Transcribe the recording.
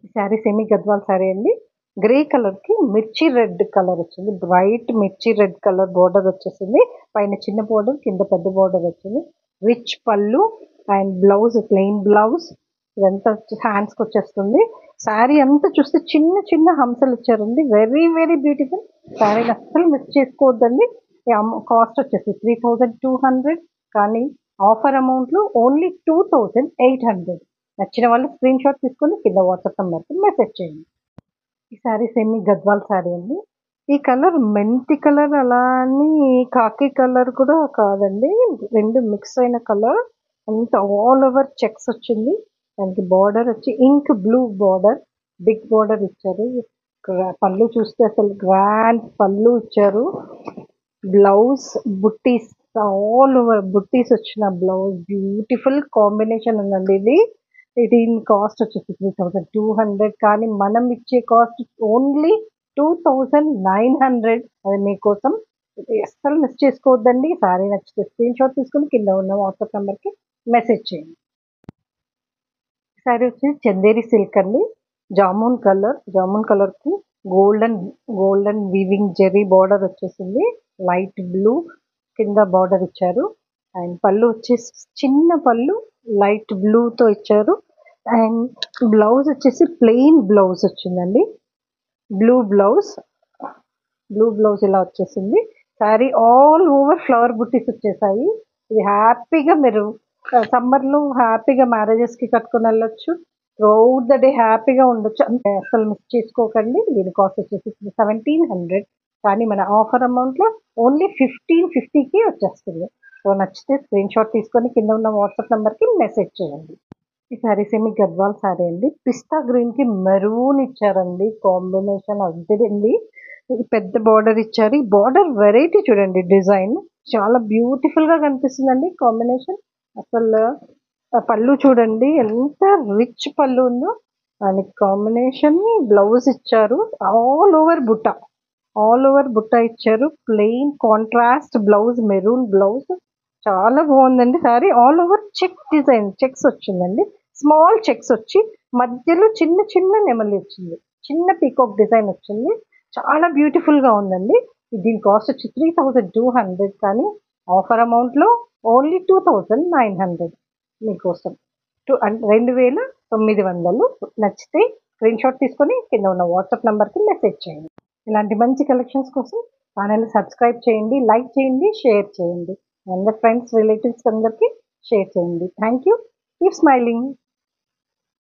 ఈ శారీ సెమీ గద్వాల్ శారీ అండి. గ్రే కలర్‌కి మిర్చి రెడ్ కలర్ వచ్చింది. బ్రైట్ మిర్చి రెడ్ కలర్ బోర్డర్ వచ్చేసింది. పైన చిన్న బోర్డర్, కింద పెద్ద బోర్డర్ వచ్చింది. రిచ్ పళ్ళు అండ్ బ్లౌజ్ ప్లెయిన్ బ్లౌజ్. ఇదంతా హ్యాండ్స్‌కి వచ్చేస్తుంది. శారీ అంతా చూస్తే చిన్న చిన్న హంసలు ఇచ్చారండి. Very very beautiful. శారీని అస్సలు మిస్ చేసుకోవద్దండి. కాస్ట్ వచ్చేసి 3200 కానీ ఆఫర్ అమౌంట్‌లో ఓన్లీ 2800. నచ్చిన వాళ్ళు స్క్రీన్ షాట్ తీసుకొని కింద వాట్సాప్ నెంబర్కి మెసేజ్ చేయండి. ఈ శారీ సెమీ గద్వాల్ శారీ అండి. ఈ కలర్ మెంతి కలర్ అలా అని కాకి కలర్ కూడా కాదండి. రెండు మిక్స్ అయిన కలర్. అంత ఆల్ ఓవర్ చెక్స్ వచ్చింది. దానికి బార్డర్ వచ్చి ink blue border, big border ఇచ్చారు. పళ్ళు చూస్తే అసలు గ్రాండ్ పళ్ళు ఇచ్చారు. బ్లౌజ్ బుట్టీస్ ఆల్ ఓవర్ బుట్టీస్ వచ్చిన బ్లౌజ్ బ్యూటిఫుల్ కాంబినేషన్ ఉందండి ఇది. దీని కాస్ట్ వచ్చేసి 3200 కానీ మనం ఇచ్చే కాస్ట్ ఓన్లీ 2900. అది మీకోసం. ఇది అస్సలు మిస్ చేసుకోవద్దండి. సారీ నచ్చితే స్క్రీన్ షాట్ తీసుకొని కింద ఉన్న వాట్సాప్ నెంబర్కి మెసేజ్ చేయండి. సారీ వచ్చి చందేరి సిల్క్ అండి. జామున్ కలర్కి గోల్డెన్ వీవింగ్ జెరీ బార్డర్ వచ్చేసింది. లైట్ బ్లూ కింద బార్డర్ ఇచ్చారు. అండ్ పళ్ళు వచ్చేసి చిన్న పళ్ళు లైట్ బ్లూతో ఇచ్చారు. అండ్ బ్లౌజ్ వచ్చేసి ప్లెయిన్ బ్లౌజ్ వచ్చిందండి. బ్లూ బ్లౌజ్ ఇలా వచ్చేసింది. శారీ ఆల్ ఓవర్ ఫ్లవర్ బుట్టీస్ వచ్చేసాయి. ఇది హ్యాపీగా మీరు సమ్మర్లో హ్యాపీగా మ్యారేజెస్కి కట్టుకొని వెళ్ళొచ్చు. త్రూఅవుట్ ద డే హ్యాపీగా ఉండొచ్చు. అంటే అసలు మిస్ చేసుకోకండి. దీని కాస్ట్ వచ్చేసి 1700 కానీ మన ఆఫర్ అమౌంట్లో ఓన్లీ 1550కి వచ్చేస్తుంది. సో నచ్చితే స్క్రీన్ షాట్ తీసుకొని కింద ఉన్న వాట్సాప్ నెంబర్కి మెసేజ్ చేయండి. ఈ శారీ సెమీ గద్వాల్ శారీ అండి. పిస్తా గ్రీన్‌కి మెరూన్ ఇచ్చారండి. కాంబినేషన్ అదిరింది. ఇది పెద్ద బార్డర్ ఇచ్చారు. ఈ బార్డర్ వెరైటీ చూడండి డిజైన్. చాలా బ్యూటిఫుల్‌గా కనిపిస్తుందండి కాంబినేషన్. అసలు పళ్ళు చూడండి ఎంత రిచ్ పళ్ళు ఉందో. దానికి కాంబినేషన్ బ్లౌజ్ ఇచ్చారు. ఆల్ ఓవర్ బుట్ట ఇచ్చారు. Plain contrast blouse maroon blouse. చాలా బాగుందండి శారీ. ఆల్ ఓవర్ చెక్స్ వచ్చిందండి. స్మాల్ చెక్స్ వచ్చి మధ్యలో చిన్న చిన్న నెమలి వచ్చింది. చిన్న పీకాక్ డిజైన్ వచ్చింది. చాలా బ్యూటిఫుల్గా ఉందండి. దీని కాస్ట్ వచ్చి 3200 కానీ ఆఫర్ అమౌంట్లో ఓన్లీ 2900 మీకోసం. 2900. నచ్చితే స్క్రీన్ షాట్ తీసుకొని కింద ఉన్న వాట్సాప్ నెంబర్కి మెసేజ్ చేయండి. ఇలాంటి మంచి కలెక్షన్స్ కోసం ఛానల్ని సబ్స్క్రైబ్ చేయండి, లైక్ చేయండి, షేర్ చేయండి. అందరి ఫ్రెండ్స్ రిలేటివ్స్ అందరికీ షేర్ చేయండి. Thank you. Keep smiling.